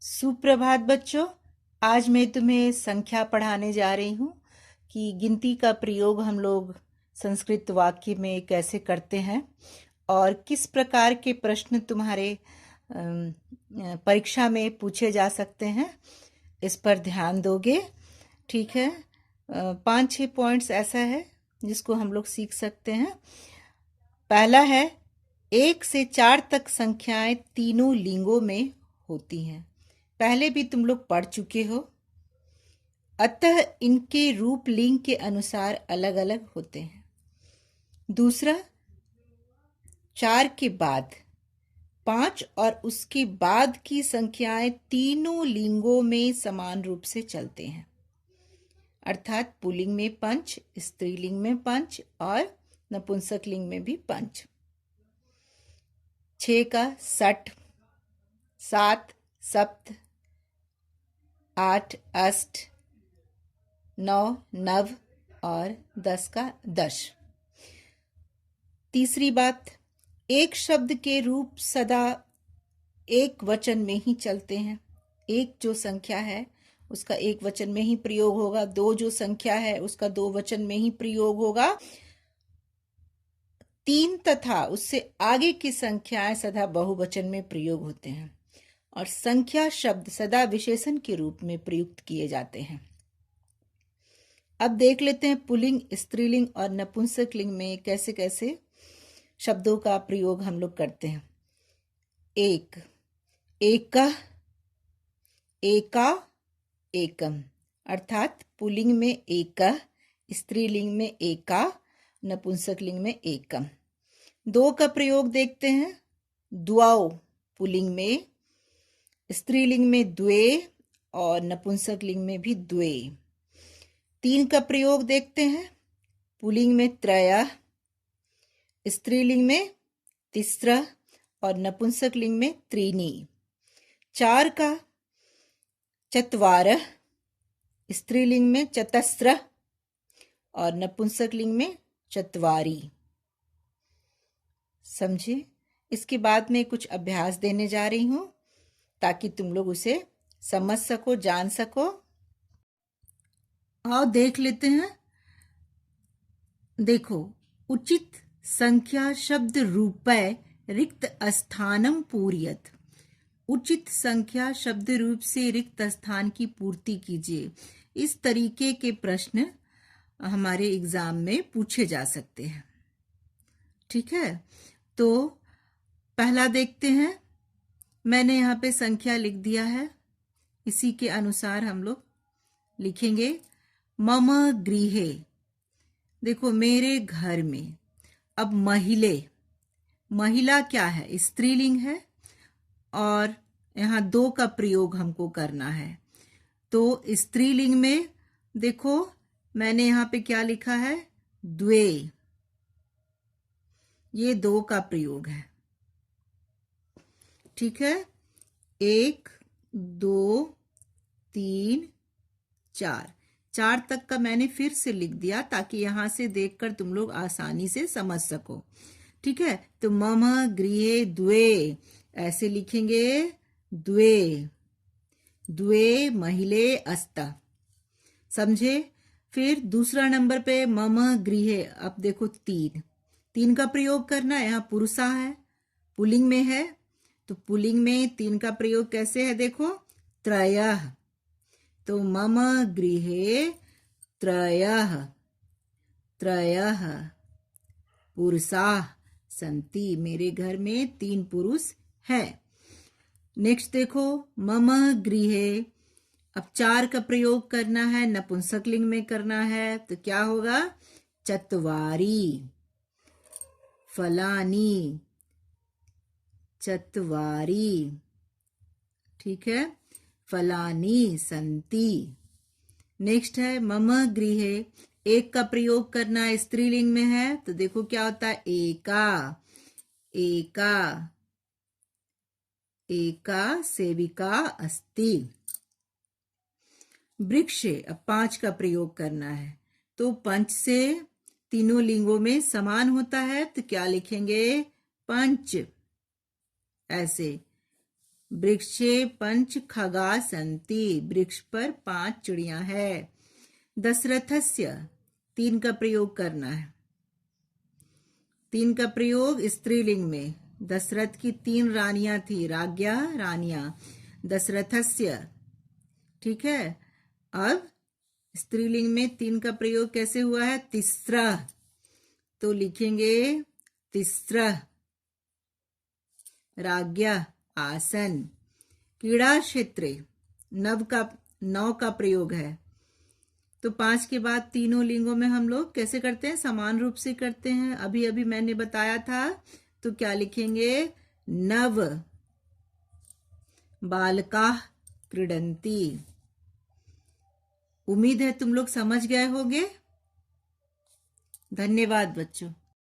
सुप्रभात बच्चों। आज मैं तुम्हें संख्या पढ़ाने जा रही हूँ कि गिनती का प्रयोग हम लोग संस्कृत वाक्य में कैसे करते हैं और किस प्रकार के प्रश्न तुम्हारे परीक्षा में पूछे जा सकते हैं। इस पर ध्यान दोगे, ठीक है। 5-6 पॉइंट्स ऐसा है जिसको हम लोग सीख सकते हैं। पहला है, 1 से 4 तक संख्याएं तीनों लिंगों में होती हैं। पहले भी तुम लोग पढ़ चुके हो, अतः इनके रूप लिंग के अनुसार अलग अलग होते हैं। दूसरा, 4 के बाद 5 और उसके बाद की संख्याएं तीनों लिंगों में समान रूप से चलते हैं, अर्थात पुल्लिंग में पंच, स्त्रीलिंग में पंच और नपुंसक लिंग में भी पंच। 6 का सठ, 7 सप्त, 8 अष्ट, 9 नव और 10 का दश। तीसरी बात, एक शब्द के रूप सदा एक वचन में ही चलते हैं। एक जो संख्या है उसका एक वचन में ही प्रयोग होगा, दो जो संख्या है उसका दो वचन में ही प्रयोग होगा। 3 तथा उससे आगे की संख्याएं सदा बहुवचन में प्रयोग होते हैं और संख्या शब्द सदा विशेषण के रूप में प्रयुक्त किए जाते हैं। अब देख लेते हैं पुल्लिंग, स्त्रीलिंग और नपुंसक लिंग में कैसे कैसे शब्दों का प्रयोग हम लोग करते हैं। एक, एकः, एका, एकम, अर्थात पुल्लिंग में एकः, स्त्रीलिंग में एका, नपुंसक लिंग में एकम। 2 का प्रयोग देखते हैं, द्वौ पुल्लिंग में, स्त्रीलिंग में द्वे और नपुंसक लिंग में भी द्वे। 3 का प्रयोग देखते हैं, पुल्लिंग में त्रयः, स्त्रीलिंग में तिस्रः और नपुंसक लिंग में त्रीणि। 4 का चत्वारः, स्त्रीलिंग में चतस्रः और नपुंसक लिंग में चत्वारि। समझे? इसके बाद में कुछ अभ्यास देने जा रही हूं ताकि तुम लोग उसे समझ सको, जान सको। आओ देख लेते हैं। देखो, उचित संख्या शब्द रूपय रिक्त स्थानम पूर्यत। उचित संख्या शब्द रूप से रिक्त स्थान की पूर्ति कीजिए। इस तरीके के प्रश्न हमारे एग्जाम में पूछे जा सकते हैं, ठीक है। तो पहला देखते हैं, मैंने यहाँ पे संख्या लिख दिया है, इसी के अनुसार हम लोग लिखेंगे। मम गृहे, देखो मेरे घर में। अब महिले, महिला क्या है? स्त्रीलिंग है और यहाँ 2 का प्रयोग हमको करना है। तो स्त्रीलिंग में देखो मैंने यहाँ पे क्या लिखा है? द्वे, ये 2 का प्रयोग है, ठीक है। 1 2 3 4, 4 तक का मैंने फिर से लिख दिया ताकि यहां से देखकर तुम लोग आसानी से समझ सको, ठीक है। तो मम गृहे द्वे ऐसे लिखेंगे, द्वे, द्वे महिले अस्त, समझे। फिर दूसरा नंबर पे मम गृहे, अब देखो 3 का प्रयोग करना है। यहाँ पुरुषा है, पुल्लिंग में है, तो पुल्लिंग में 3 का प्रयोग कैसे है? देखो, त्रयः, तो मम गृहे त्रयः, त्रयः पुरुषाः सन्ति, मेरे घर में 3 पुरुष है। नेक्स्ट देखो, मम गृहे, अब 4 का प्रयोग करना है, नपुंसक लिंग में करना है, तो क्या होगा? चत्वारि, फलानि, चत्वारि, ठीक है, फलानि सन्ति। नेक्स्ट है मम गृहे, 1 का प्रयोग करना है, स्त्रीलिंग में है, तो देखो क्या होता है? एका, एका, एका सेविका अस्ति। वृक्षे, अब 5 का प्रयोग करना है, तो पंच से तीनों लिंगों में समान होता है, तो क्या लिखेंगे? पंच, ऐसे। वृक्षे पंच खगा सन्ति, वृक्ष पर 5 चिड़िया है। दशरथस्य, 3 का प्रयोग करना है। 3 का प्रयोग स्त्रीलिंग में। दशरथ की 3 रानियां थी, राज्ञा रानियां। दशरथस्य, ठीक है। अब स्त्रीलिंग में 3 का प्रयोग कैसे हुआ है? तिस्रा, तो लिखेंगे तिस्रा। राज्ञा आसन। क्रीड़ा क्षेत्रे 9 का प्रयोग है। तो 5 के बाद तीनों लिंगों में हम लोग कैसे करते हैं? समान रूप से करते हैं। अभी अभी मैंने बताया था। तो क्या लिखेंगे? नव बालका क्रीडन्ति। उम्मीद है तुम लोग समझ गए होंगे। धन्यवाद बच्चों।